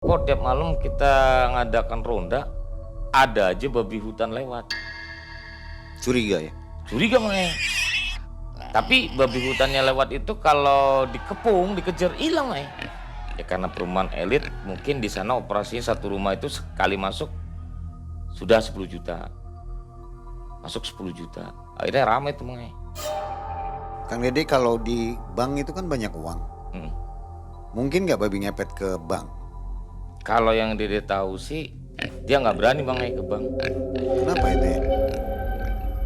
Kok tiap malam kita ngadakan ronda, ada aja babi hutan lewat. Curiga ya? Curiga Mae. Tapi babi hutannya lewat itu kalau dikepung, dikejar hilang Mae. Ya karena perumahan elit, mungkin di sana operasinya satu rumah itu sekali masuk sudah 10 juta. Masuk 10 juta. Akhirnya ramai tuh Mae. Kang Dede, kalau di bank itu kan banyak uang. Hmm. Mungkin nggak babi ngepet ke bank? Kalau yang Dede tahu sih, dia nggak berani Mae ke bank. Kenapa itu ya?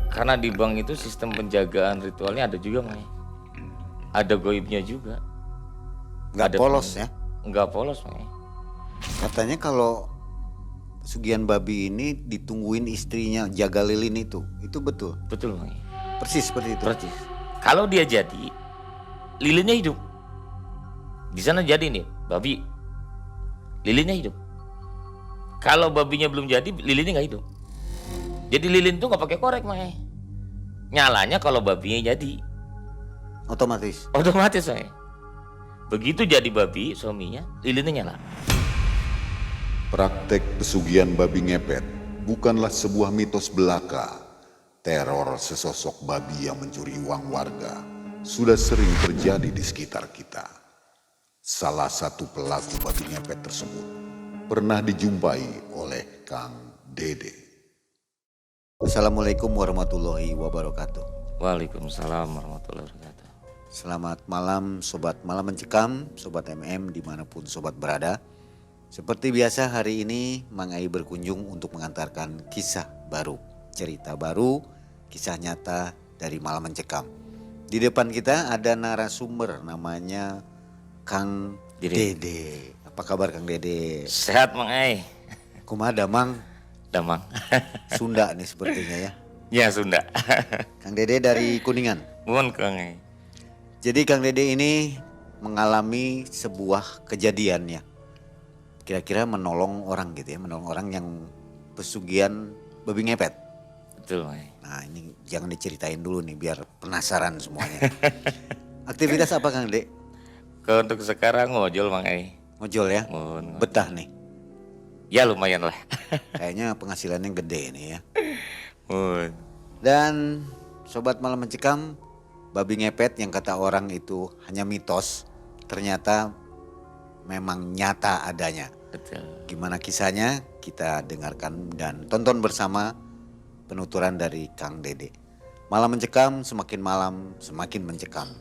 Karena di bank itu sistem penjagaan ritualnya ada juga Mae. Ada goibnya juga. Nggak Ada polos ya? Nggak polos Mae. Katanya kalau pesugihan babi ini ditungguin istrinya jaga lilin itu betul? Betul Mae. Persis seperti itu? Persis. Kalau dia jadi, lilinnya hidup. Di sana jadi nih, babi. Lilinnya hidup. Kalau babinya belum jadi, lilinnya nggak hidup. Jadi lilin tuh nggak pakai korek, Mae. Nyalanya kalau babinya jadi, Otomatis? otomatis, Mae. Begitu jadi babi, suaminya, lilinnya nyala. Praktek pesugihan babi ngepet bukanlah sebuah mitos belaka. Teror sesosok babi yang mencuri uang warga sudah sering terjadi di sekitar kita. Salah satu pelaku babi ngepet tersebut pernah dijumpai oleh Kang Dede. Assalamualaikum warahmatullahi wabarakatuh. Waalaikumsalam warahmatullahi wabarakatuh. Selamat malam Sobat Malam Mencekam, Sobat MM dimanapun Sobat berada. Seperti biasa hari ini Mang Ai berkunjung untuk mengantarkan kisah baru, cerita baru, kisah nyata dari Malam Mencekam. Di depan kita ada narasumber namanya Kang Dede. Apa kabar Kang Dede? Sehat, Mang Ai. Kumaha Damang? Damang. Sunda nih sepertinya ya. Ya, Sunda. Kang Dede dari Kuningan. Mohon Kang Ai. Jadi Kang Dede ini mengalami sebuah kejadian ya. Kira-kira menolong orang gitu ya, menolong orang yang pesugihan babi ngepet. Betul, Mang Ai. Nah ini jangan diceritain dulu nih biar penasaran semuanya. Aktivitas apa Kang Dede? Kalau untuk sekarang ngojol, Mang Ai. Ngojol ya? Mohon. Betah nih. Ya lumayan lah. Kayaknya penghasilannya gede nih ya. Mohon. Dan Sobat Malam Mencekam, babi ngepet yang kata orang itu hanya mitos, ternyata memang nyata adanya. Betul. Gimana kisahnya? Kita dengarkan dan tonton bersama penuturan dari Kang Dede. Malam Mencekam, semakin malam semakin mencekam.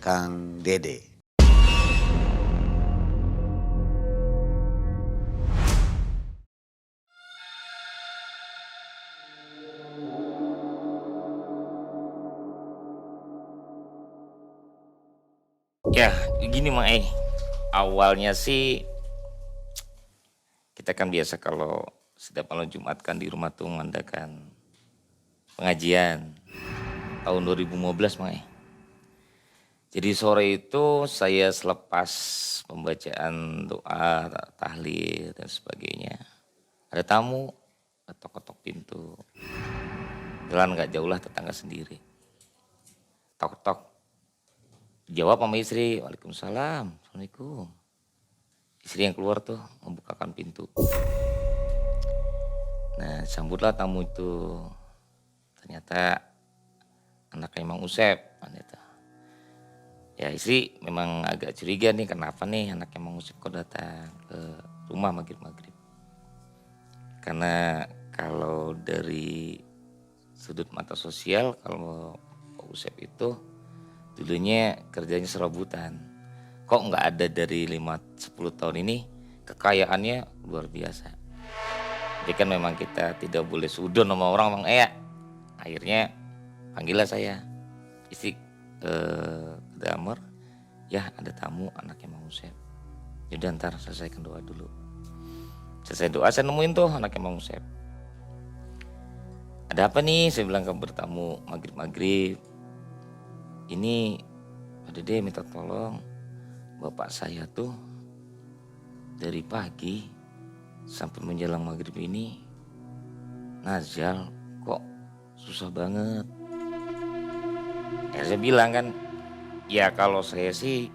Kang Dede. Ya, gini Mang Ai. Awalnya sih kita kan biasa kalau setiap malam Jumat kan di rumah tuh mengadakan pengajian tahun 2015 Mang Ai. Jadi sore itu saya selepas pembacaan doa, tahlil dan sebagainya. Ada tamu ketok-ketok pintu. Jalan nggak jauh lah tetangga sendiri. Tok-tok. Jawab sama istri, waalaikumsalam, assalamualaikum. Istri yang keluar tuh membukakan pintu. Nah sambutlah tamu itu. Ternyata anaknya Mang Usep. Ya istri memang agak curiga nih kenapa nih anaknya Mang Usep kok datang ke rumah maghrib-maghrib. Karena kalau dari sudut mata sosial kalau Pak Usep itu dulunya kerjanya serabutan. Kok nggak ada dari 5-10 tahun ini kekayaannya luar biasa. Jadi kan memang kita tidak boleh sudon sama orang Mang Ea. Akhirnya panggillah saya. Istri ke kamar. Ya ada tamu anaknya Mang Usep. Yaudah ntar selesaikan doa dulu. Selesai doa saya nemuin tuh anaknya Mang Usep. Ada apa nih? Saya bilang ke bertamu maghrib-maghrib. Ini Pak Dede minta tolong, bapak saya tuh dari pagi sampai menjelang maghrib ini nazal kok susah banget. Ya saya bilang kan, ya kalau saya sih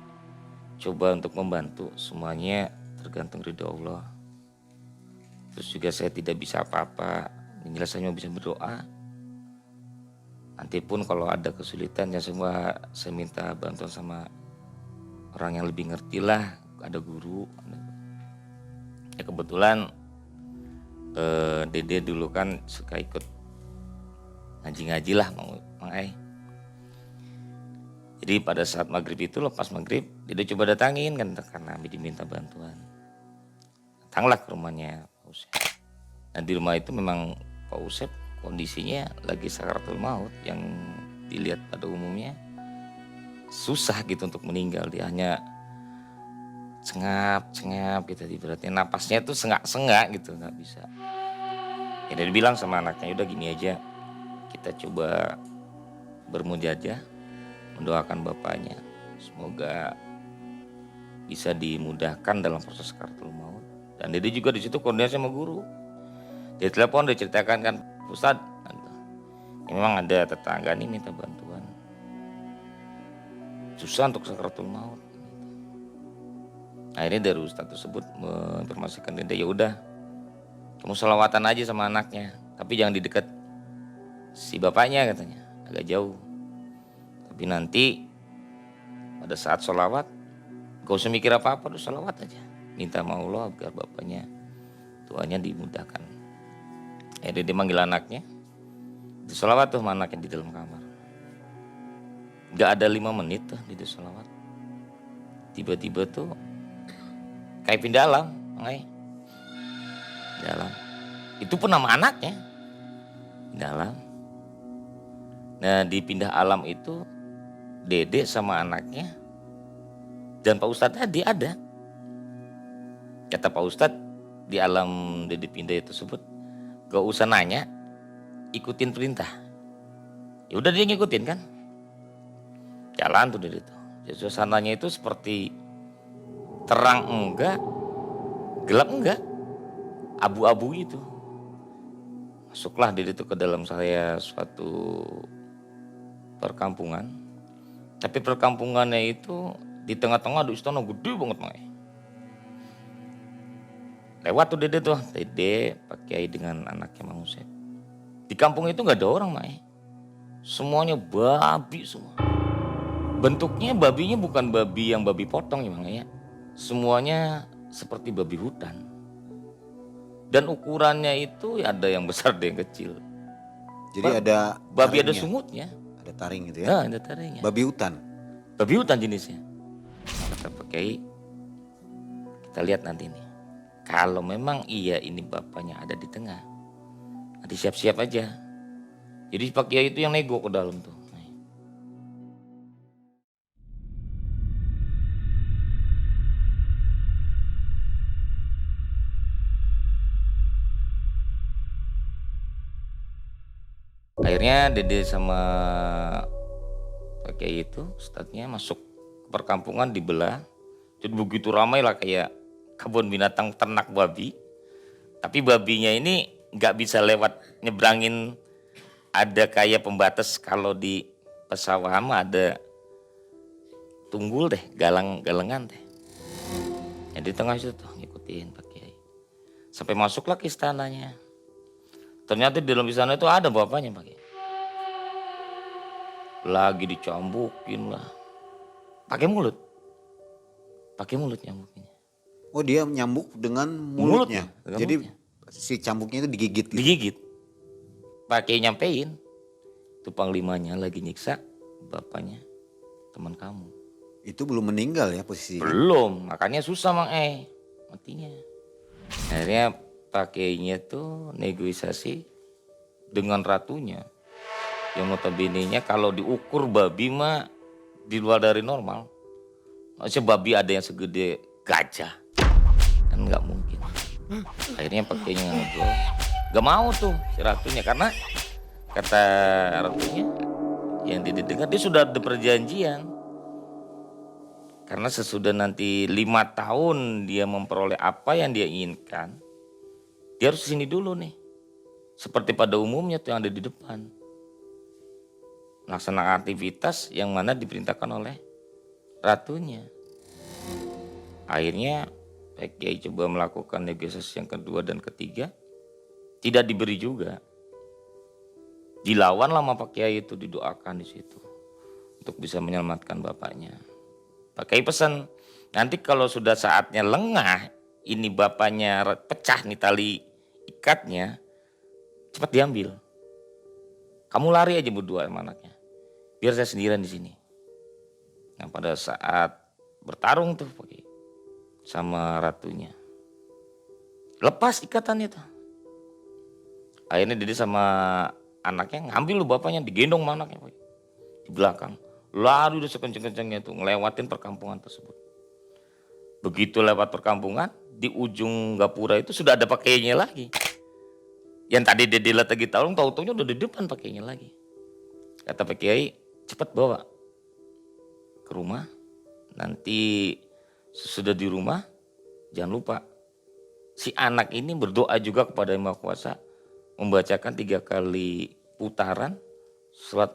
coba untuk membantu semuanya tergantung ridho Allah. Terus juga saya tidak bisa apa-apa, yang jelas saya cuma bisa berdoa. Nanti pun kalau ada kesulitan ya semua saya minta bantuan sama orang yang lebih ngerti lah, ada guru. Ya kebetulan Dede dulu kan suka ikut ngaji-ngaji lah Mang Ai. Jadi pada saat maghrib itu, lepas maghrib, Dede coba datangin kan karena diminta bantuan. Datanglah ke rumahnya Pak Usep. Nah di rumah itu memang Pak Usep kondisinya lagi sakaratul maut, yang dilihat pada umumnya susah gitu untuk meninggal. Dia hanya cengap gitu, ibaratnya napasnya tuh sengak-sengak gitu, nggak bisa. Ya dia bilang sama anaknya, udah gini aja, kita coba bermunajat, mendoakan bapaknya, semoga bisa dimudahkan dalam proses sakaratul maut. Dan dia juga di situ koordinasi sama guru. Dia telepon, dia ceritakan kan, Ustadz, ya memang ada tetangga nih minta bantuan, susah untuk sakaratul maut. Akhirnya dari Ustadz tersebut menginformasikan dia, ya udah, kamu sholawatan aja sama anaknya, tapi jangan di dekat si bapaknya katanya, agak jauh. Tapi nanti pada saat sholawat, gak usah mikir apa-apa, udah sholawat aja, minta sama Allah agar bapaknya tuanya dimudahkan. Akhirnya dia manggil anaknya, disolawat tuh sama anaknya di dalam kamar. Gak ada 5 menit tuh di solawat, tiba-tiba tuh kayak pindah alam, dalam. Itu pun nama anaknya, pindah alam. Nah di pindah alam itu Dede sama anaknya dan Pak Ustadz tadi ada. Kata Pak Ustadz, di alam Dede pindah itu tersebut, gak usah nanya, ikutin perintah. Ya udah dia ngikutin kan, jalan tuh Dede tuh. Ya, suasananya itu seperti terang enggak, gelap enggak, abu-abu itu. Masuklah Dede tuh ke dalam saya suatu perkampungan. Tapi perkampungannya itu di tengah-tengah ada istana gede banget, Mai. Lewat tuh Dede tuh, Dede pakai dengan anaknya Mang Usep. Di kampung itu nggak ada orang, Mai. Semuanya babi semua. Bentuknya babinya bukan babi yang babi potong ya, Mang ya. Semuanya seperti babi hutan. Dan ukurannya itu ada yang besar, ada yang kecil. Jadi ada babi ada taringnya. sumutnya. Ada taring gitu ya. Nah, ada taringnya. Babi hutan. Babi hutan jenisnya. Kata Pak Kiai, kita lihat nanti nih. Kalau memang iya ini bapaknya ada di tengah, nanti siap-siap aja. Jadi Pak Kiai itu yang nego ke dalam tuh. Akhirnya Dede sama Pak Kiai itu ustadznya masuk ke perkampungan, dibelah. Jadi begitu ramai lah kayak kebun binatang ternak babi. Tapi babinya ini nggak bisa lewat nyebrangin, ada kayak pembatas. Kalau di pesawahan mah ada tunggul deh, galengan deh. Yang di tengah itu tuh ngikutin Pak Kiai. Sampai masuklah ke istananya. Ternyata di dalam istana itu ada bapaknya Pak Kiai. Lagi dicambukin lah. Pakai mulut nyambukinnya. Oh dia nyambuk dengan mulutnya. Dengan Jadi mulutnya. si cambuknya itu digigit. Gitu. Digigit. Pakai nyampein. Itu panglimanya lagi nyiksa bapaknya teman kamu. Itu belum meninggal ya posisinya. Belum, makanya susah Mang matinya. Akhirnya pakainya tuh negosiasi dengan ratunya. Yang notabene-nya kalau diukur babi mah di luar dari normal. Maksudnya babi ada yang segede gajah. Kan nggak mungkin. Akhirnya pakainya ngobrol. Gak mau tuh si ratunya, karena kata ratunya yang didengar dia sudah ada perjanjian. Karena sesudah nanti 5 tahun dia memperoleh apa yang dia inginkan, dia harus kesini dulu nih. Seperti pada umumnya tuh yang ada di depan. Melaksanakan aktivitas yang mana diperintahkan oleh ratunya. Akhirnya Pak Kiai coba melakukan negosiasi yang kedua dan ketiga, tidak diberi juga. Dilawan sama Pak Kiai itu, didoakan di situ untuk bisa menyelamatkan bapaknya. Pak Kiai pesan, nanti kalau sudah saatnya lengah, ini bapaknya pecah nih tali ikatnya, cepat diambil. Kamu lari aja berdua sama anaknya, biar saya sendirian di sini. Nah pada saat bertarung tuh Pak Kiai sama ratunya, lepas ikatannya tuh. Akhirnya dia sama anaknya ngambil lu bapaknya, digendong sama anaknya Pak Kiai, di belakang. Lari udah sekenceng-kencengnya tuh ngelewatin perkampungan tersebut. Begitu lewat perkampungan, di ujung gapura itu sudah ada Pak Kiainya lagi. Yang tadi dia dilihat lagi tarung, tahu-taunya udah di depan Pak Kiainya lagi. Kata Pak Kiai, cepat bawa ke rumah. Nanti sesudah di rumah, jangan lupa si anak ini berdoa juga kepada Yang Maha Kuasa, membacakan 3 kali putaran surat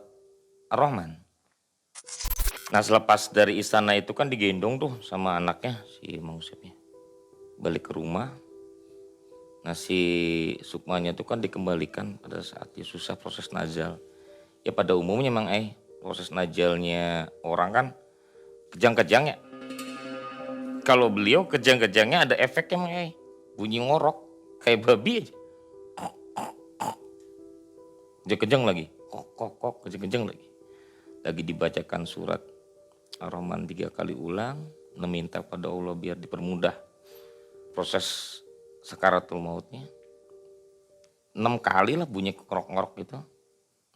Ar-Rahman. Nah selepas dari istana itu kan digendong tuh sama anaknya si Mang Usepnya balik ke rumah. Nah si Sukmanya itu kan dikembalikan pada saat dia susah proses nazal. Ya pada umumnya Mang proses nazalnya orang kan kejang-kejang ya. Kalau beliau kejang-kejangnya ada efeknya Mang bunyi ngorok kayak babi aja. Kejang-kejang lagi, kok kejang-kejang lagi. Lagi dibacakan surat Ar-Rahman 3 kali ulang, meminta pada Allah biar dipermudah proses sakaratul mautnya. 6 kali lah bunyi ngorok-ngorok gitu,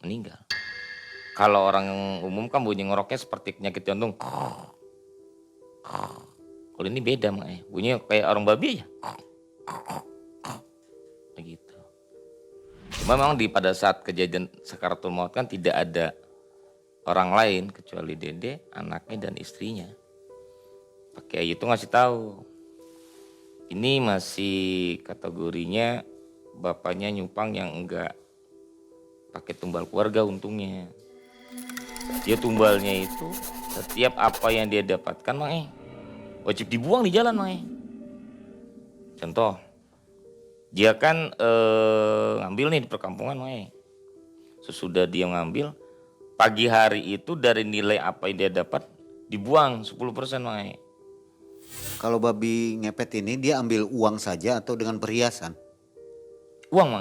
meninggal. Kalau orang umum kan bunyi ngoroknya seperti penyakit jantung. Kalau ini beda Mak, bunyinya kayak orang babi aja. Begitu. Cuma memang pada saat kejadian sakaratul maut kan tidak ada orang lain kecuali Dede, anaknya dan istrinya. Pak Kiai itu ngasih tahu, ini masih kategorinya bapaknya nyupang yang enggak pakai tumbal keluarga untungnya. Dia tumbalnya itu setiap apa yang dia dapatkan wajib dibuang di jalan Contoh, dia kan ngambil nih di perkampungan Sesudah dia ngambil, pagi hari itu dari nilai apa yang dia dapat dibuang 10% Kalau babi ngepet ini dia ambil uang saja atau dengan perhiasan? Uang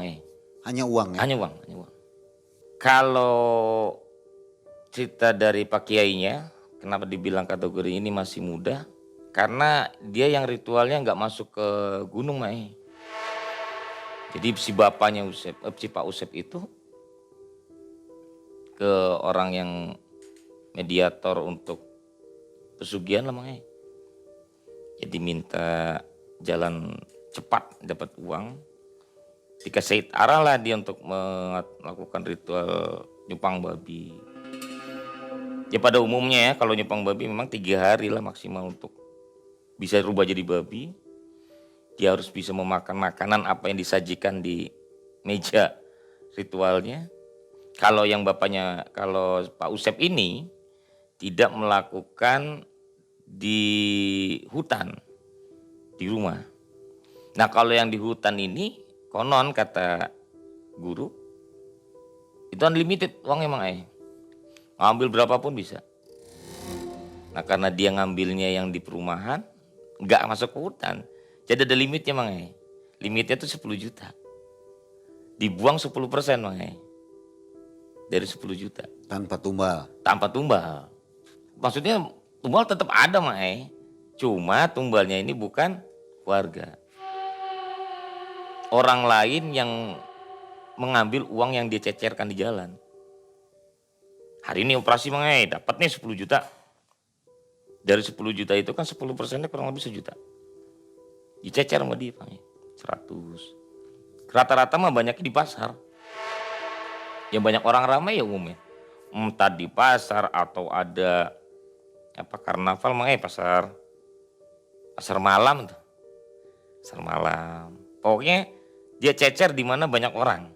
Hanya uang ya? hanya uang. Kalau cerita dari Pak Kiainya, kenapa dibilang kategori ini masih muda? Karena dia yang ritualnya nggak masuk ke gunung Jadi si bapaknya si Pak Usep itu ke orang yang mediator untuk pesugihan lah Jadi minta jalan cepat dapat uang. Dikasih arah lah dia untuk melakukan ritual nyupang babi. Ya pada umumnya ya kalau nyupang babi memang 3 hari lah maksimal untuk bisa rubah jadi babi. Dia harus bisa memakan makanan apa yang disajikan di meja ritualnya. Kalau yang bapaknya, kalau Pak Usep ini tidak melakukan di hutan, di rumah. Nah kalau yang di hutan ini, konon kata guru, itu unlimited uangnya ngambil berapapun bisa. Nah karena dia ngambilnya yang di perumahan, nggak masuk ke hutan, jadi ada limitnya Limitnya tuh 10 juta. Dibuang 10% dari 10 juta. Tanpa tumbal? Tanpa tumbal. Maksudnya tumbal tetap ada cuma tumbalnya ini bukan warga. Orang lain yang mengambil uang yang dia cecerkan di jalan. Hari ini operasi dapat nih 10 juta. Dari 10 juta itu kan 10%-nya kurang lebih 1 juta. Dicecer sama dia 100. Rata-rata mah banyaknya di pasar. Yang banyak orang ramai ya umumnya. Entah di pasar atau ada karnaval pasar malam tuh. Pasar malam. Pokoknya dia cecer di mana banyak orang.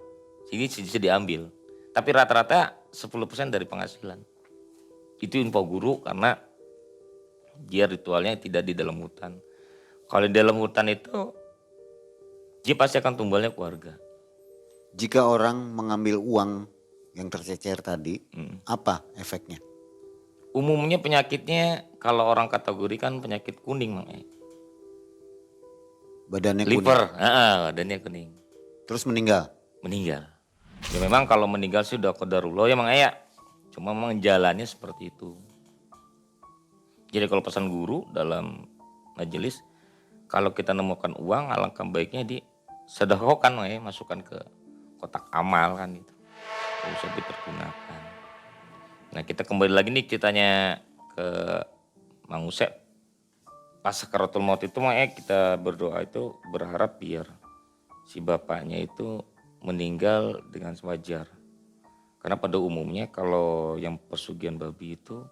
Sini bisa diambil. Tapi rata-rata 10% dari penghasilan. Itu info guru karena dia ritualnya tidak di dalam hutan. Kalau di dalam hutan itu dia pasti akan tumbalnya keluarga. Jika orang mengambil uang yang tercecer tadi, apa efeknya? Umumnya penyakitnya kalau orang kategorikan penyakit kuning Mang. Badannya Liver, kuning, badannya kuning. terus meninggal. Meninggal. Ya memang kalau meninggal sih udah qadarullah ya Mang ya. Cuma memang jalannya seperti itu. Jadi kalau pesan guru dalam majelis, kalau kita nemukan uang alangkah baiknya disedekahkan Mang ya, masukkan ke kotak amal kan itu. Gak usah dipergunakan. Nah kita kembali lagi nih ceritanya ke Mang Usep. Pas sakaratul maut itu Mang kita berdoa itu berharap biar si bapaknya itu meninggal dengan sewajar. Karena pada umumnya kalau yang pesugihan babi itu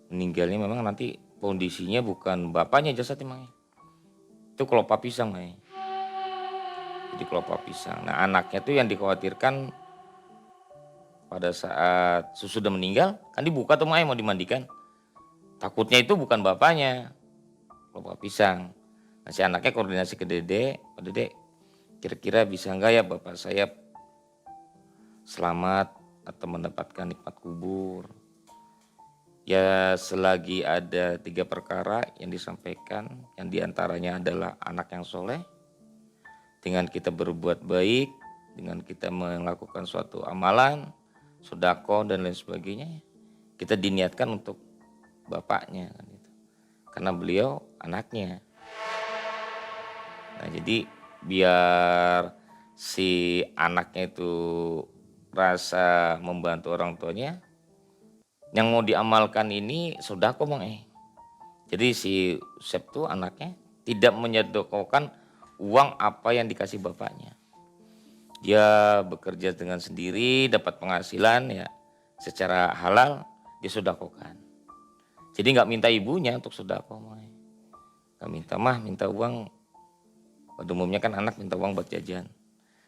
meninggalnya memang nanti kondisinya bukan bapaknya jasadnya Mang. Itu kelopak pisang Mang. Jadi kelopak pisang. Nah anaknya tuh yang dikhawatirkan pada saat sudah meninggal kan dibuka tuh Mang mau dimandikan. Takutnya itu bukan bapaknya, kelopak pisang. Nah si anaknya koordinasi ke Dede, Pak Dede kira-kira bisa enggak ya bapak saya selamat atau mendapatkan nikmat kubur. Ya selagi ada 3 perkara yang disampaikan, yang diantaranya adalah anak yang soleh, dengan kita berbuat baik, dengan kita melakukan suatu amalan, sedekah dan lain sebagainya, kita diniatkan untuk bapaknya kan gitu. Karena beliau anaknya. Nah jadi biar si anaknya itu rasa membantu orang tuanya, yang mau diamalkan ini sedekah Mang. Jadi si Usep tuh anaknya tidak menyedekahkan uang apa yang dikasih bapaknya. Dia bekerja dengan sendiri, dapat penghasilan ya secara halal dia sedekahkan. Jadi nggak minta ibunya untuk sedekah Mang. Nggak minta minta uang. Pada umumnya kan anak minta uang buat jajan.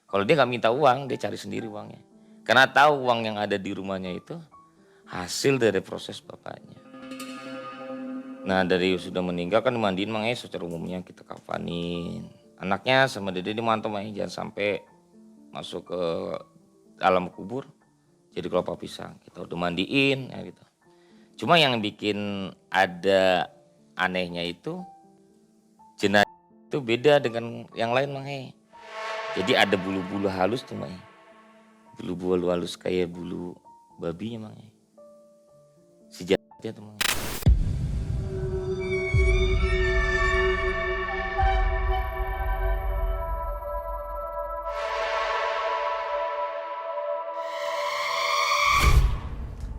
Kalau dia nggak minta uang, dia cari sendiri uangnya. Karena tahu uang yang ada di rumahnya itu hasil dari proses bapaknya. Nah dari sudah meninggal kan dimandiin Mang secara umumnya kita kafanin. Anaknya sama Dede dimantau Mang jangan sampai masuk ke alam kubur jadi kelopak pisang. Kita udah mandiin ya gitu. Cuma yang bikin ada anehnya itu jenazah itu beda dengan yang lain Mang. Jadi ada bulu-bulu halus tuh Mang. Bulu-bulu halus kayak bulu babinya Mang. Si jahatnya tuh Mang.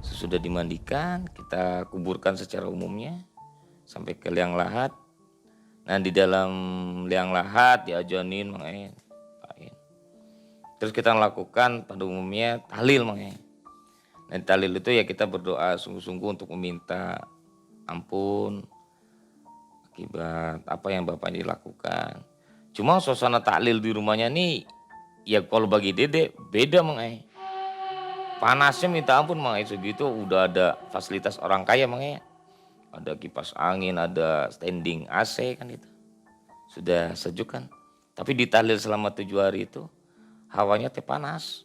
Sesudah dimandikan, kita kuburkan secara umumnya sampai ke liang lahat. Nah di dalam liang lahat diajanin Mang. Terus kita lakukan pada umumnya tahlil Mang. Nah tahlil itu ya kita berdoa sungguh-sungguh untuk meminta ampun akibat apa yang bapaknya dilakukan. Cuma suasana tahlil di rumahnya nih ya kalau bagi Dede beda Mang. Panasnya minta ampun Mang. Segitu udah ada fasilitas orang kaya Mang. Ada kipas angin, ada standing AC kan itu. Sudah sejuk kan. Tapi di tahlil selama 7 hari itu hawanya teh panas.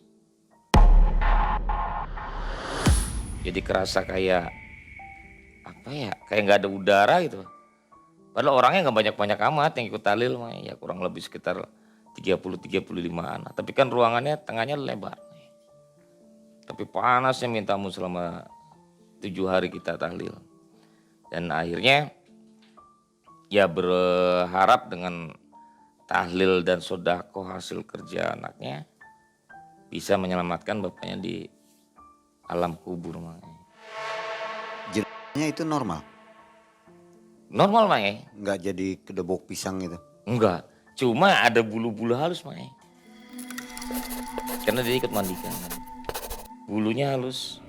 Jadi kerasa kayak apa ya? Kayak nggak ada udara gitu. Padahal orangnya nggak banyak-banyak amat yang ikut tahlil Mang. Ya kurang lebih sekitar 30-35an. Tapi kan ruangannya tengahnya lebar. Tapi panasnya minta ampun selama 7 hari kita tahlil. Dan akhirnya ya berharap dengan tahlil dan sedekah hasil kerja anaknya bisa menyelamatkan bapaknya di alam kubur Mang. Jenazahnya itu normal, Normal Mang. nggak jadi kedebok pisang gitu. Enggak, cuma ada bulu-bulu halus Mang. Karena dia ikut mandikan. Bulunya halus.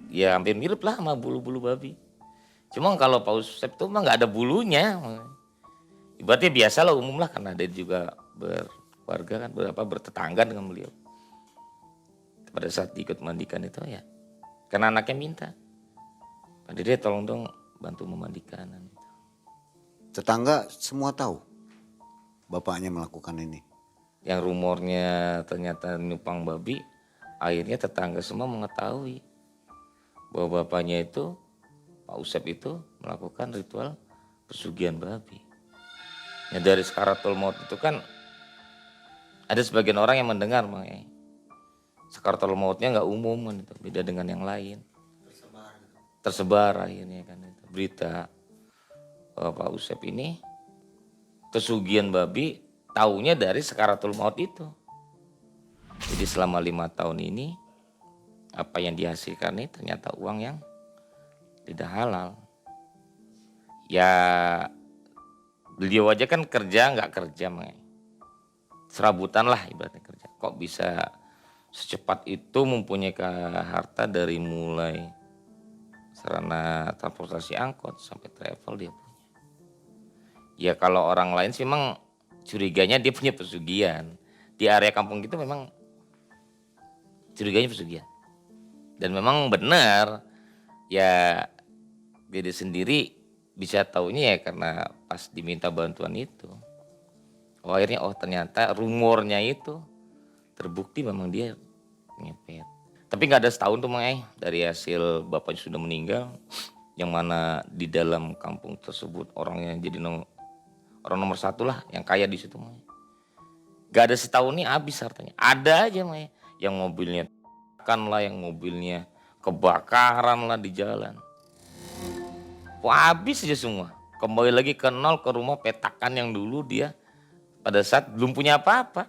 Ya hampir mirip lah sama bulu-bulu babi. Cuma kalau Pak Usep tuh mah nggak ada bulunya. Ibaratnya biasa lah umum lah karena dia juga berkeluarga kan bertetangga dengan beliau. Pada saat ikut mandikan itu ya karena anaknya minta. Pak Dede tolong dong bantu memandikan. Gitu. Tetangga semua tahu bapaknya melakukan ini. Yang rumornya ternyata nyupang babi, akhirnya tetangga semua mengetahui bahwa bapaknya itu, Pak Usep itu melakukan ritual pesugihan babi. Ya dari Sakaratul Maut itu kan ada sebagian orang yang mendengar makanya. Sakaratul Mautnya nggak umum kan itu, beda dengan yang lain. Tersebar akhirnya kan itu berita bahwa Pak Usep ini pesugihan babi taunya dari Sakaratul Maut itu. Jadi selama 5 tahun ini apa yang dihasilkan ini ternyata uang yang tidak halal. Ya beliau aja kan kerja nggak kerja makanya. Serabutan lah ibaratnya kerja. Kok bisa secepat itu mempunyai harta dari mulai sarana transportasi angkot sampai travel dia punya. Ya kalau orang lain sih memang curiganya dia punya pesugihan. Di area kampung gitu memang curiganya pesugihan. Dan memang benar ya dia sendiri bisa taunya ya karena pas diminta bantuan itu. Oh akhirnya ternyata rumornya itu terbukti memang dia ngepet. Tapi nggak ada setahun tuh Mang dari hasil bapaknya sudah meninggal, yang mana di dalam kampung tersebut orangnya jadi orang nomor 1 lah yang kaya di situ Mang. Gak ada setahun nih habis hartanya. Ada aja Mang yang mobilnya kan lah, yang mobilnya kebakaran lah di jalan. Wah habis aja semua. Kembali lagi ke nol, ke rumah petakan yang dulu dia pada saat belum punya apa-apa.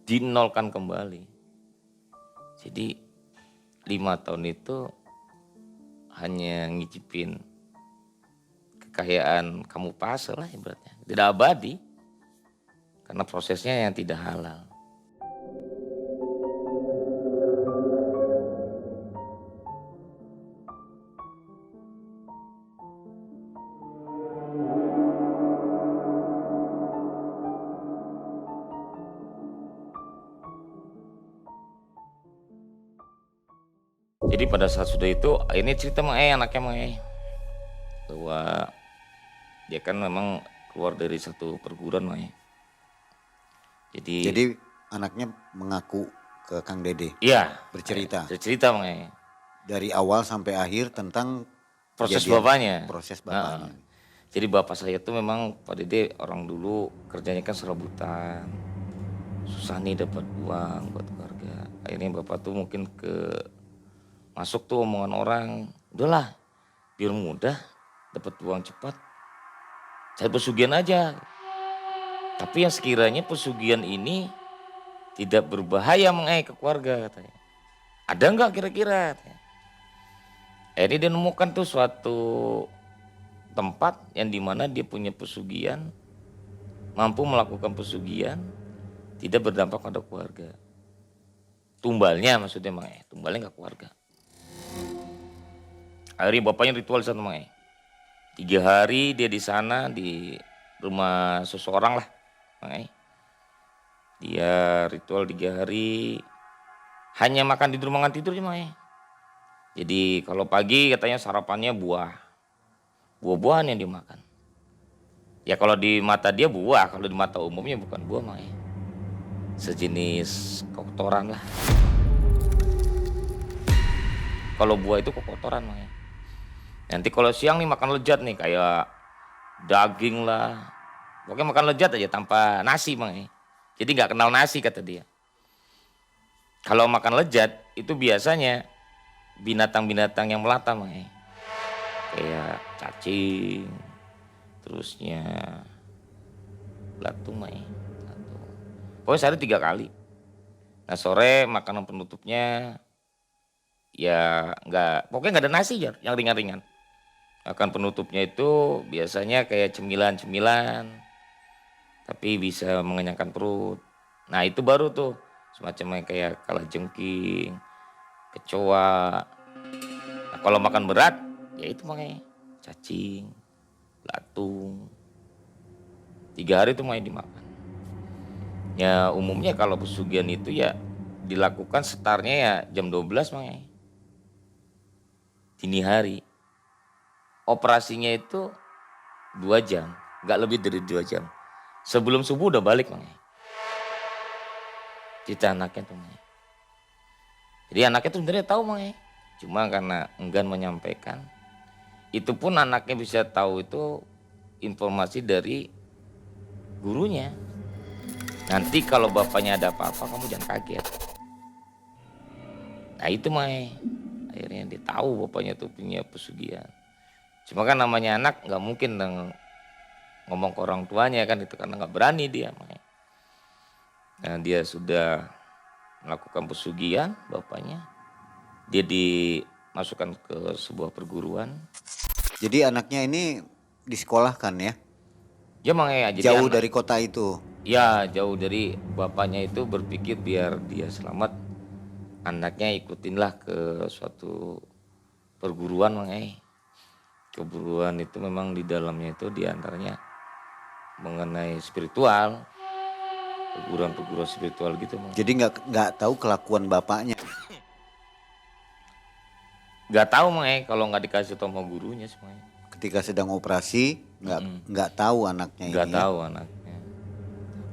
Dinolkan kembali. Jadi 5 tahun itu hanya ngicipin kekayaan kamu pasar lah ibaratnya. Tidak abadi. Karena prosesnya yang tidak halal. Jadi pada saat sudah itu, ini cerita anaknya bahwa dia kan memang keluar dari satu perguruan Jadi anaknya mengaku ke Kang Dede. Iya, Bercerita. Cerita Dari awal sampai akhir tentang proses kejadian, bapaknya. Proses bapaknya. Jadi bapak saya tuh memang Pak Dede orang dulu kerjanya kan serabutan. Susah nih dapat uang buat keluarga. Akhirnya bapak tuh mungkin masuk tuh omongan orang, udahlah biar mudah dapat uang cepat, saya pesugihan aja. Tapi yang sekiranya pesugihan ini tidak berbahaya ke keluarga katanya. Ada nggak kira-kira? Ini dia nemukan tuh suatu tempat yang dimana dia punya pesugihan, mampu melakukan pesugihan, tidak berdampak pada keluarga. Tumbalnya maksudnya tumbalnya nggak keluarga. Akhirnya bapaknya ritual di sana 3 hari dia di sana di rumah seseorang lah. Dia ritual 3 hari hanya makan tidur makan tidur cuma Jadi kalau pagi katanya sarapannya buah-buahan yang dimakan. Ya kalau di mata dia buah, kalau di mata umumnya bukan buah sejenis kotoran lah. Kalau buah itu kotoran Nanti kalau siang nih makan lezat nih kayak daging lah. Pokoknya makan lezat aja tanpa nasi Jadi nggak kenal nasi kata dia. Kalau makan lezat itu biasanya binatang-binatang yang melata kayak cacing, terusnya belatung Pokoknya sehari 3 kali. Nah sore makanan penutupnya ya pokoknya nggak ada nasi yang ringan-ringan. Makan penutupnya itu biasanya kayak cemilan-cemilan, tapi bisa mengenyangkan perut. Nah itu baru tuh semacam kayak kalajengking, kecoa. Nah kalau makan berat ya itu cacing, belatung. 3 hari itu dimakan. Ya umumnya kalau pesugihan itu ya dilakukan setarnya ya jam 12 dini hari. Operasinya itu 2 jam, nggak lebih dari 2 jam. Sebelum subuh udah balik Mang. Cerita anaknya tuh Mang. Jadi anaknya tuh sebenarnya tahu Mang. Cuma karena enggan menyampaikan. Itu pun anaknya bisa tahu itu informasi dari gurunya. Nanti kalau bapaknya ada apa-apa kamu jangan kaget. Nah itu Mae. Akhirnya dia tahu bapaknya tuh punya pesugihan. Cuma kan namanya anak nggak mungkin ngomong ke orang tuanya kan itu karena nggak berani dia Mae. Nah dia sudah melakukan pesugihan bapaknya. Dia dimasukkan ke sebuah perguruan. Jadi anaknya ini disekolahkan ya? Ya Mae, jadi Jauh anak- dari kota itu. Ya jauh dari bapaknya itu berpikir biar dia selamat. Anaknya ikutinlah ke suatu perguruan Mang. Perguruan itu memang di dalamnya itu diantaranya mengenai spiritual. Perguruan-perguruan spiritual gitu Mang. Jadi nggak tahu kelakuan bapaknya. Gak tahu Mang kalau nggak dikasih tahu sama gurunya semuanya. Ketika sedang operasi nggak tahu anaknya Nggak ini. Ya. tahu anaknya.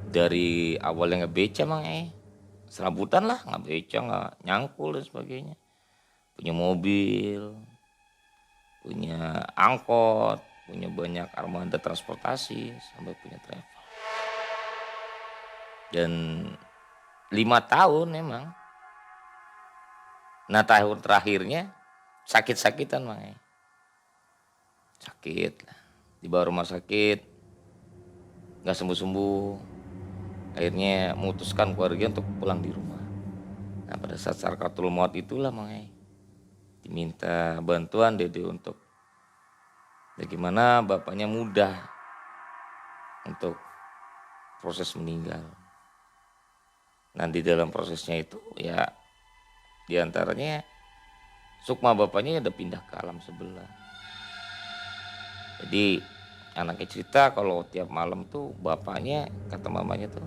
Dari awalnya ngebeca Mang serabutan lah, nggak beca, nggak nyangkul dan sebagainya. Punya mobil, punya angkot, punya banyak armada transportasi, sampai punya travel. Dan 5 tahun memang. Nah tahun terakhirnya sakit-sakitan Mang. Sakit lah, dibawa rumah sakit, nggak sembuh-sembuh. Akhirnya memutuskan keluarga untuk pulang di rumah. Nah pada saat Sakaratul Maut itulah Mang diminta bantuan Dede untuk bagaimana bapaknya mudah untuk proses meninggal. Nah di dalam prosesnya itu ya diantaranya sukma bapaknya udah pindah ke alam sebelah. Jadi anaknya cerita kalau tiap malam tuh bapaknya kata mamanya tuh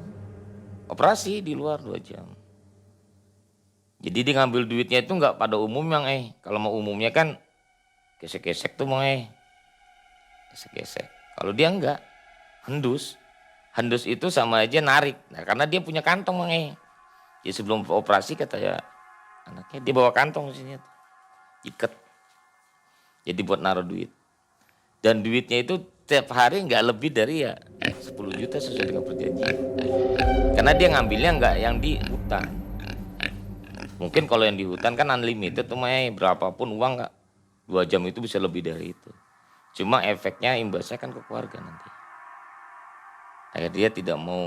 operasi di luar 2 jam. Jadi dia ngambil duitnya itu nggak pada umumnya kalau mau umumnya kan gesek-gesek tuh gesek-gesek. Kalau dia enggak, hendus. Hendus itu sama aja narik. Nah karena dia punya kantong Jadi sebelum operasi kata ya anaknya dia bawa kantong sini tuh. Ikat. Jadi buat naruh duit. Dan duitnya itu tiap hari nggak lebih dari ya 10 juta sesuai dengan perjanjian. Karena dia ngambilnya nggak yang di hutan. Mungkin kalau yang di hutan kan unlimited tuh berapapun uang nggak 2 jam itu bisa lebih dari itu. Cuma efeknya imbasnya kan ke keluarga nanti. Akhirnya dia tidak mau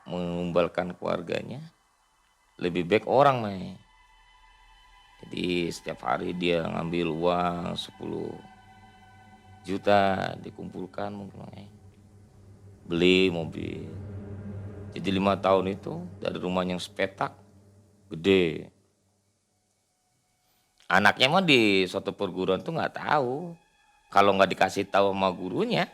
mengumbalkan keluarganya. Lebih baik orang Jadi setiap hari dia ngambil uang 10 juta dikumpulkan mungkin beli mobil. Jadi 5 tahun itu dari rumah yang sepetak gede. Anaknya mah di suatu perguruan tuh nggak tahu kalau nggak dikasih tahu sama gurunya.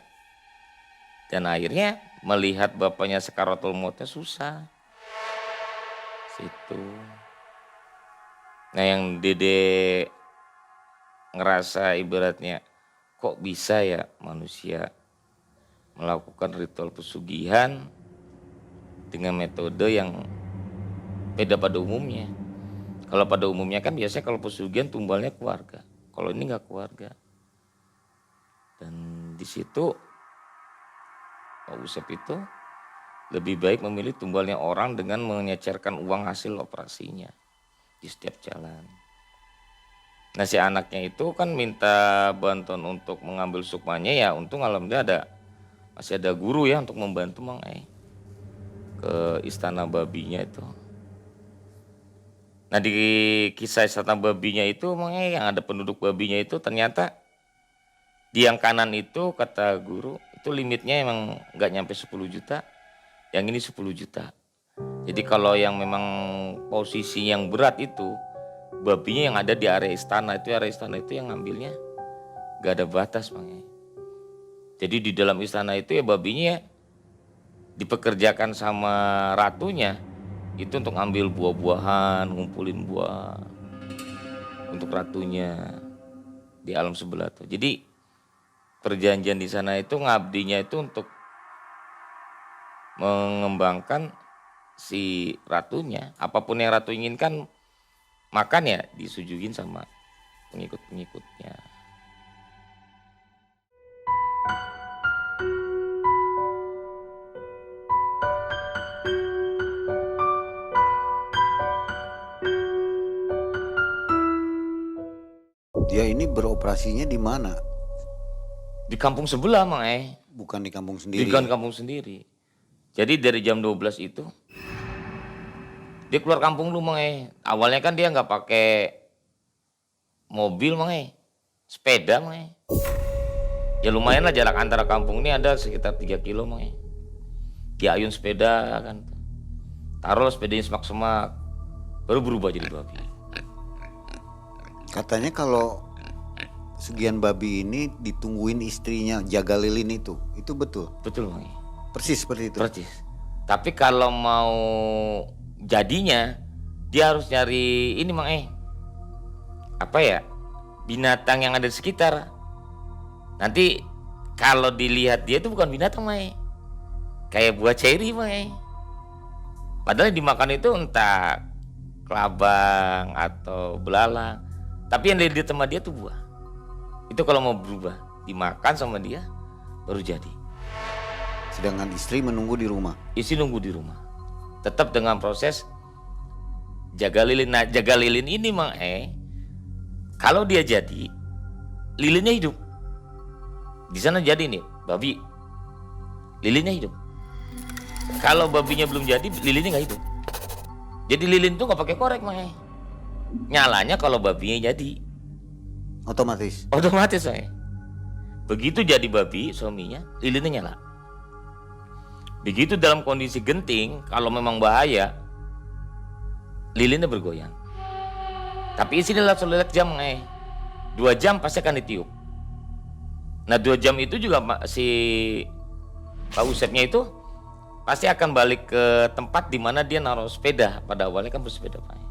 Dan akhirnya melihat bapaknya Sakaratul Mautnya susah. Situ. Nah yang Dede ngerasa ibaratnya kok bisa ya manusia melakukan ritual pesugihan dengan metode yang beda pada umumnya. Kalau pada umumnya kan biasanya kalau pesugihan tumbalnya keluarga. Kalau ini nggak keluarga. Dan di situ Pak Usep itu lebih baik memilih tumbalnya orang dengan menyecerkan uang hasil operasinya di setiap jalan. Nah si anaknya itu kan minta bantuan untuk mengambil sukmanya ya untung alhamdulillah masih ada guru ya untuk membantu ke istana babinya itu. Nah di kisah istana babinya itu yang ada penduduk babinya itu ternyata di yang kanan itu kata guru itu limitnya emang nggak nyampe 10 juta, yang ini 10 juta. Jadi kalau yang memang posisi yang berat itu babinya yang ada di area istana itu yang ngambilnya nggak ada batas Jadi di dalam istana itu ya babinya dipekerjakan sama ratunya itu untuk ngambil buah-buahan, ngumpulin buah untuk ratunya di alam sebelah tuh. Jadi perjanjian di sana itu ngabdinya itu untuk mengembangkan si ratunya. Apapun yang ratu inginkan makan ya disujuin sama pengikut-pengikutnya. Dia ini beroperasinya di mana? Di kampung sebelah Mang Bukan di kampung di sendiri. kampung sendiri. Jadi dari jam 12 itu dia keluar kampung lu Mang. Awalnya kan dia nggak pakai mobil Mang, sepeda Mang. Ya lumayan lah jarak antara kampung ini ada sekitar 3 kilo Mang. Dia ayun sepeda kan. Taruh sepedanya semak-semak. Baru berubah jadi babi. Katanya kalau Sugihan Babi ini ditungguin istrinya jaga lilin itu betul? Betul Mang. Persis seperti itu? Persis. Tapi kalau mau jadinya dia harus nyari ini Mang apa ya, binatang yang ada di sekitar. Nanti kalau dilihat dia itu bukan binatang Mang, kayak buah ceri Mang. Padahal yang dimakan itu entah kelabang atau belalang, tapi yang di tempat dia tuh buah. Itu kalau mau berubah dimakan sama dia baru jadi. Sedangkan istri menunggu di rumah. Isi nunggu di rumah, tetap dengan proses jaga lilin. Nah jaga lilin ini Mang kalau dia jadi lilinnya hidup. Di sana jadi nih babi, lilinnya hidup. Kalau babinya belum jadi, lilinnya nggak hidup. Jadi lilin tuh nggak pakai korek Mang nyalanya kalau babinya jadi Otomatis. Mang. Begitu jadi babi suaminya, lilinnya nyala. Begitu dalam kondisi genting, kalau memang bahaya, lilinnya bergoyang. Tapi isinya lihat jam 2 jam pasti akan ditiup. Nah 2 jam itu juga si Pak Usepnya itu pasti akan balik ke tempat di mana dia naruh sepeda. Pada awalnya kan bersepeda Pak.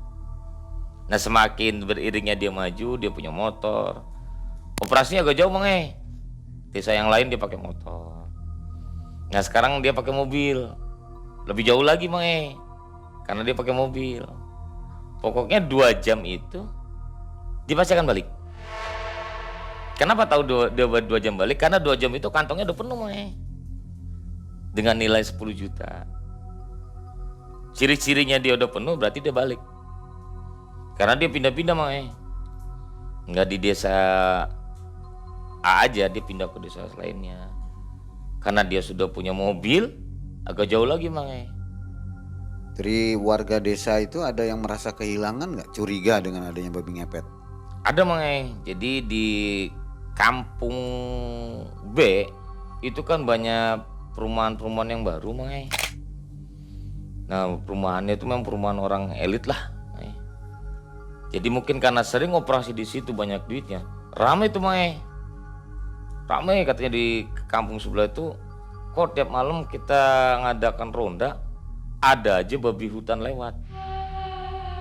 Nah semakin beriringnya dia maju, dia punya motor. Operasinya agak jauh Mang desa yang lain dia pakai motor. Nah sekarang dia pakai mobil, lebih jauh lagi Mang karena dia pakai mobil. Pokoknya 2 jam itu dia pasti akan balik. Kenapa tahu dia 2 jam balik? Karena 2 jam itu kantongnya udah penuh Mang dengan nilai 10 juta. Ciri-cirinya dia udah penuh berarti dia balik. Karena dia pindah-pindah Mang nggak di desa A aja, dia pindah ke desa lainnya. Karena dia sudah punya mobil, agak jauh lagi Mang Dari warga desa itu ada yang merasa kehilangan nggak? Curiga dengan adanya babi ngepet? Ada Mang jadi di kampung B itu kan banyak perumahan-perumahan yang baru Mang Nah perumahannya itu memang perumahan orang elit lah. Jadi mungkin karena sering operasi di situ banyak duitnya, ramai tuh Mae. Ramai katanya di kampung sebelah itu, kok tiap malam kita ngadakan ronda, ada aja babi hutan lewat.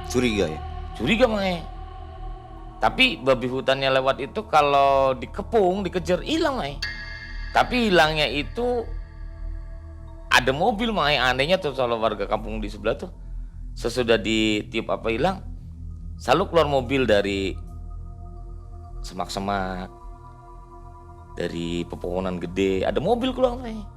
Curiga ya? Curiga Mae. Tapi babi hutannya lewat itu kalau dikepung, dikejar hilang Mae. Tapi hilangnya itu ada mobil Mae. Anehnya tuh kalau warga kampung di sebelah tuh, sesudah ditiup apa hilang, selalu keluar mobil dari semak-semak, dari pepohonan gede, ada mobil keluar Mae.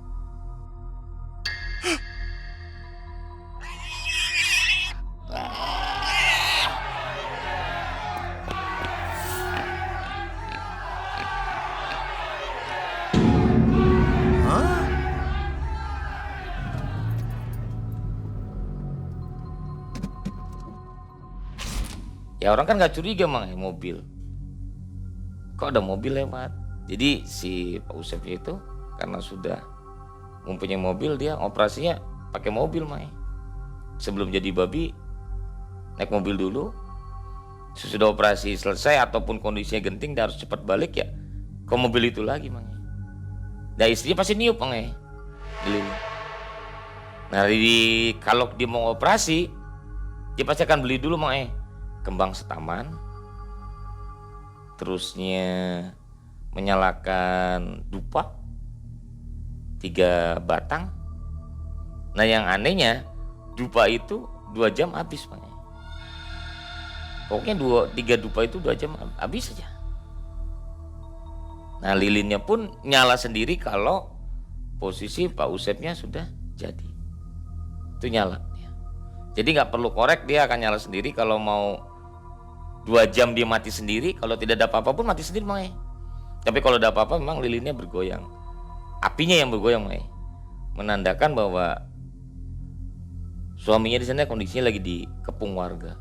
Ya orang kan nggak curiga Mang mobil. Kok ada mobil lewat? Jadi si Pak Usep itu karena sudah mempunyai mobil, dia operasinya pakai mobil Mang. Sebelum jadi babi naik mobil dulu. Sesudah operasi selesai ataupun kondisinya genting dia harus cepat balik ya ke mobil itu lagi Mang. Nah istrinya pasti niup Mang Nah kalau dia mau operasi dia pasti akan beli dulu Mang kembang setaman, terusnya menyalakan dupa 3 batang. Nah yang anehnya dupa itu 2 jam habis Mang. Pokoknya 3 dupa itu 2 jam habis saja. Nah lilinnya pun nyala sendiri kalau posisi Pak Usepnya sudah jadi. Itu nyala. Jadi nggak perlu korek, dia akan nyala sendiri. Kalau mau 2 jam dia mati sendiri, kalau tidak ada apa-apa pun mati sendiri Mang. Tapi kalau ada apa-apa memang lilinnya bergoyang. Apinya yang bergoyang Mang. Menandakan bahwa suaminya di sana kondisinya lagi dikepung warga.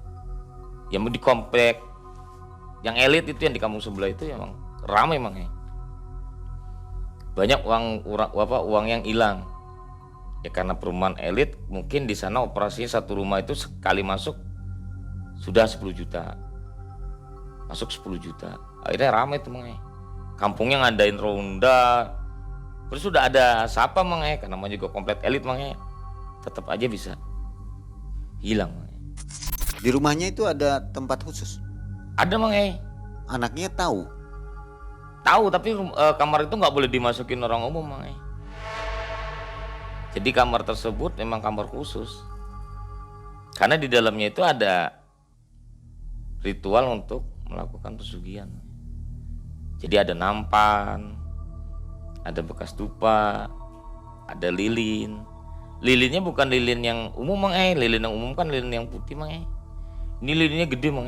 Yang di komplek yang elit itu, yang di kampung sebelah itu emang ramai Mang. Banyak uang yang hilang. Ya karena perumahan elit, mungkin di sana operasinya satu rumah itu sekali masuk sudah 10 juta. Masuk 10 juta. Akhirnya ramai tuh Mang. Kampungnya ngadain ronda. Terus sudah ada siapa Mang, karena namanya juga komplek elit Mang. Tetap aja bisa hilang Mang. Di rumahnya itu ada tempat khusus. Ada Mang. Anaknya tahu. Tahu, tapi kamar itu nggak boleh dimasukin orang umum Mang. Jadi kamar tersebut memang kamar khusus. Karena di dalamnya itu ada ritual untuk melakukan pesugihan. Jadi ada nampan, ada bekas dupa, ada lilin. Lilinnya bukan lilin yang umum Mang. Lilin yang umum kan lilin yang putih Mang. Ini lilinnya gede Mang.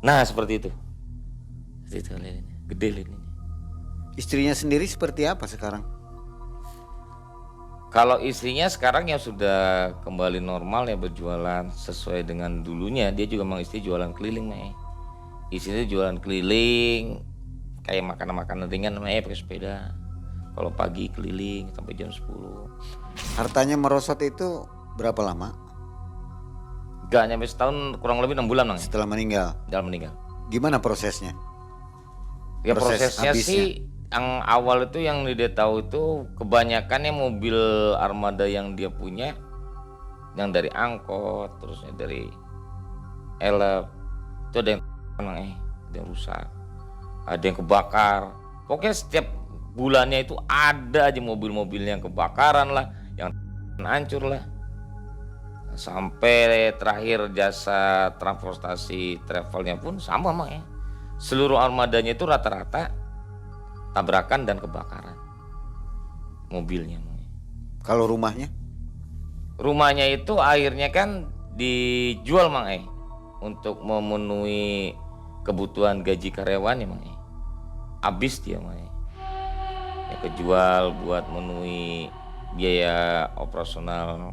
Nah seperti itu. Seperti itu lilinnya, gede lilinnya. Istrinya sendiri seperti apa sekarang? Kalau istrinya sekarang yang sudah kembali normal ya, berjualan sesuai dengan dulunya. Dia juga memang istri jualan keliling Mang. Istrinya jualan keliling kayak makanan-makanan ringan Mang, pakai sepeda. Kalau pagi keliling sampai jam 10. Hartanya merosot itu berapa lama? Gak nyampe setahun, kurang lebih 6 bulan Mang. Setelah meninggal. Dalam meninggal. Gimana prosesnya? Ya Proses prosesnya habisnya. sih yang awal itu yang dia tahu itu kebanyakannya mobil armada yang dia punya, yang dari angkot, terusnya dari elep, itu ada yang ada yang rusak, ada yang kebakar. Pokoknya setiap bulannya itu ada aja mobil-mobil yang kebakaran lah, yang hancur lah. Sampai terakhir jasa transportasi travelnya pun sama Mang. Seluruh armadanya itu rata-rata tabrakan dan kebakaran mobilnya Mang. Kalau rumahnya? Rumahnya itu akhirnya kan dijual Mang, untuk memenuhi kebutuhan gaji karyawannya Mang. Habis dia Mang. Ya kejual buat memenuhi biaya operasional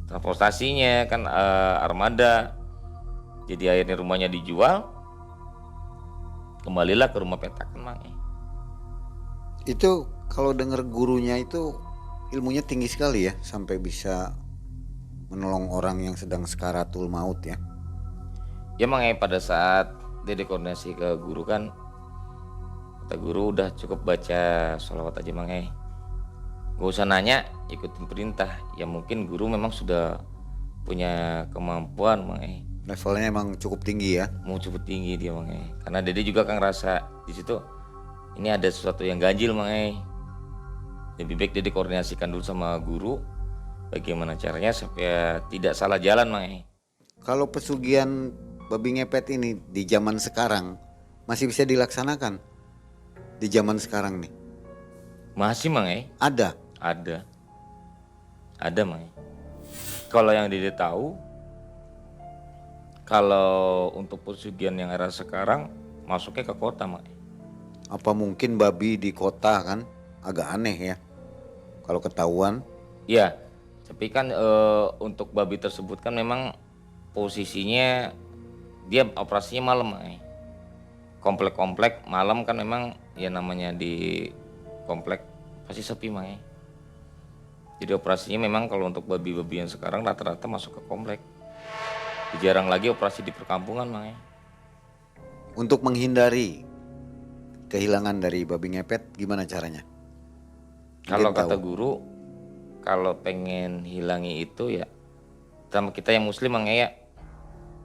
transportasinya kan, armada. Jadi akhirnya rumahnya dijual, kembalilah ke rumah petakan Mang. Itu kalau dengar gurunya itu ilmunya tinggi sekali ya, sampai bisa menolong orang yang sedang sekaratul maut ya. Ya Mang, pada saat dia koordinasi ke guru kan, kata guru udah cukup baca sholawat aja Mang. Gak usah nanya, ikutin perintah. Ya mungkin guru memang sudah punya kemampuan Mang. Levelnya emang cukup tinggi ya. Mau cukup tinggi dia Mang. Karena Dede juga kan ngerasa di situ ini ada sesuatu yang ganjil Mang. Lebih baik Dede koordinasikan dulu sama guru bagaimana caranya supaya tidak salah jalan Mang. Kalau pesugihan babi ngepet ini di zaman sekarang masih bisa dilaksanakan? Di zaman sekarang nih Masih Mang. ada? Ada Mang. Kalau yang Dede tahu, kalau untuk pesugihan yang era sekarang masuknya ke kota Mang. Apa mungkin babi di kota kan agak aneh ya kalau ketahuan. Iya, tapi kan untuk babi tersebut kan memang posisinya dia operasinya malam Mang. Komplek-komplek malam kan memang ya namanya di komplek pasti sepi Mang. Jadi operasinya memang kalau untuk babi-babi yang sekarang rata-rata masuk ke komplek. Jarang lagi operasi di perkampungan Mang. Untuk menghindari kehilangan dari babi ngepet gimana caranya? Kalau Mungkin kata tahu. guru, kalau pengen hilangi itu ya, sama kita yang muslim Mang ya,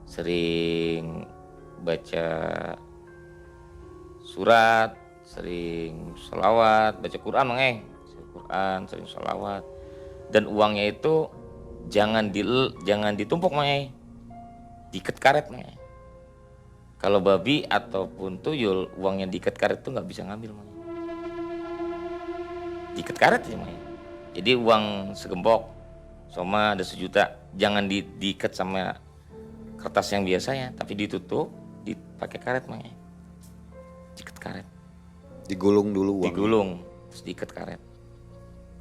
sering baca surat, sering sholawat, baca Quran Mang Quran, sering sholawat. Dan uangnya itu jangan ditumpuk Mang diikat karet Mang Kalau babi ataupun tuyul uangnya diikat karet tuh nggak bisa ngambil Mang diikat karet sih Mang Jadi uang segembok sama ada 1 juta jangan diikat sama kertas yang biasanya, tapi ditutup, dipakai karet Mang diikat karet. Digulung dulu uang. Digulung, terus diikat karet.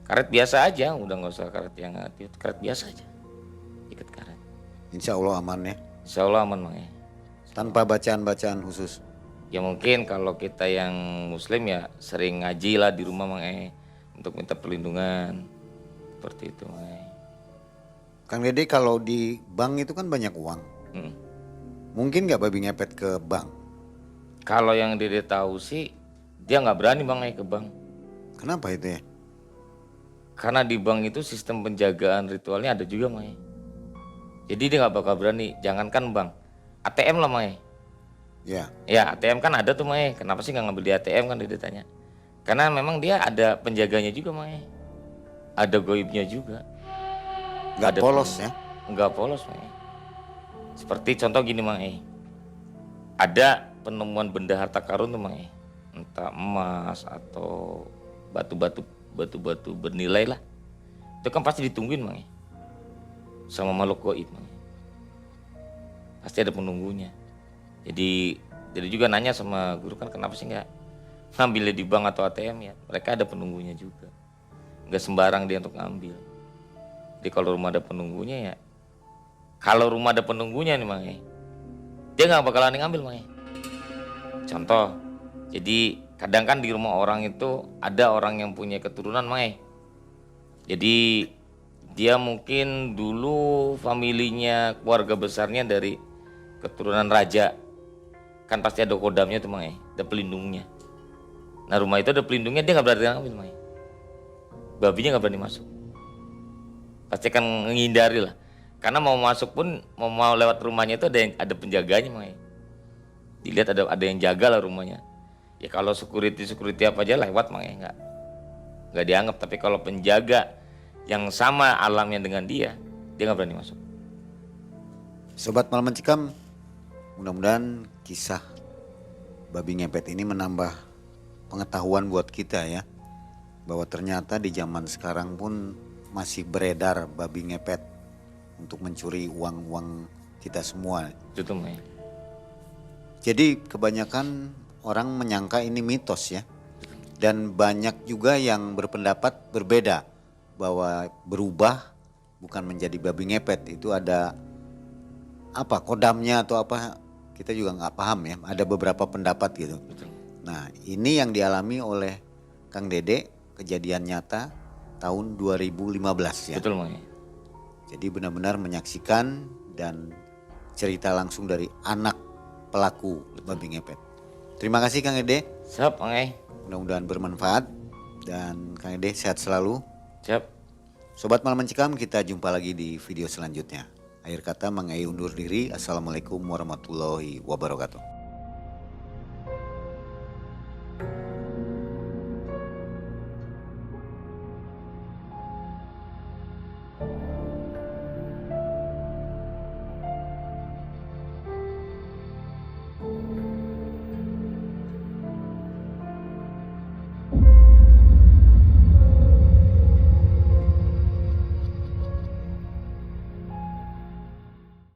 Karet biasa aja, udah nggak usah karet yang aktif, karet biasa aja, ikat karet. Insya Allah aman ya. Insya Allah aman Mang Tanpa bacaan-bacaan khusus. Ya mungkin kalau kita yang Muslim ya sering ngaji lah di rumah Mang untuk minta perlindungan, seperti itu Mang Kang Dede, kalau di bank itu kan banyak uang. Mungkin nggak babi ngepet ke bank? Kalau yang Dede tahu sih dia nggak berani Mang ke bank. Kenapa itu ya? Karena di bank itu sistem penjagaan ritualnya ada juga Mang Jadi dia nggak bakal berani. Jangankan bank, ATM lah Mang Ya. Ya ATM kan ada tuh Mang Kenapa sih nggak ngambil di ATM kan dia tanya. Karena memang dia ada penjaganya juga Mang Ada goibnya juga. Nggak Ada polos ya? Nggak polos Mang Seperti contoh gini Mang Ada penemuan benda harta karun tuh Mang Entah emas atau batu-batu bernilai lah. Itu kan pasti ditungguin Mang sama makhluk goib Mang Pasti ada penunggunya. Jadi juga nanya sama guru kan kenapa sih nggak ngambilnya di bank atau ATM ya. Mereka ada penunggunya juga. Nggak sembarang dia untuk ngambil. Jadi kalau rumah ada penunggunya ya. Kalau rumah ada penunggunya nih Mang dia nggak bakalan ngambil Mang Contoh. Jadi kadang kan di rumah orang itu ada orang yang punya keturunan Mang Jadi dia mungkin dulu familinya keluarga besarnya dari keturunan raja. Kan pasti ada kodamnya tuh Mang ada pelindungnya. Nah rumah itu ada pelindungnya dia nggak berani ngambil Mang Babinya nggak berani masuk. Pasti akan menghindari lah. Karena mau masuk pun mau lewat rumahnya itu ada penjaganya Mang Dilihat ada yang jaga lah rumahnya. Ya kalau security apa aja lewat Mang nggak dianggap. Tapi kalau penjaga yang sama alamnya dengan dia nggak berani masuk. Sobat Malam Mencekam, mudah-mudahan kisah babi ngepet ini menambah pengetahuan buat kita ya. Bahwa ternyata di zaman sekarang pun masih beredar babi ngepet untuk mencuri uang-uang kita semua. Itu tuh Mang Jadi kebanyakan orang menyangka ini mitos ya. Dan banyak juga yang berpendapat berbeda bahwa berubah bukan menjadi babi ngepet, itu ada apa kodamnya atau apa, kita juga nggak paham ya. Ada beberapa pendapat gitu. Betul. Nah ini yang dialami oleh Kang Dede, kejadian nyata tahun 2015 ya. Betul Mang Jadi benar-benar menyaksikan dan cerita langsung dari anak pelaku babi ngepet. Terima kasih Kang Dede. Siap Mang Mudah-mudahan bermanfaat dan Kang Dede sehat selalu. Siap. Sobat Malam Mencekam, kita jumpa lagi di video selanjutnya. Akhir kata Mang undur diri. Assalamualaikum warahmatullahi wabarakatuh.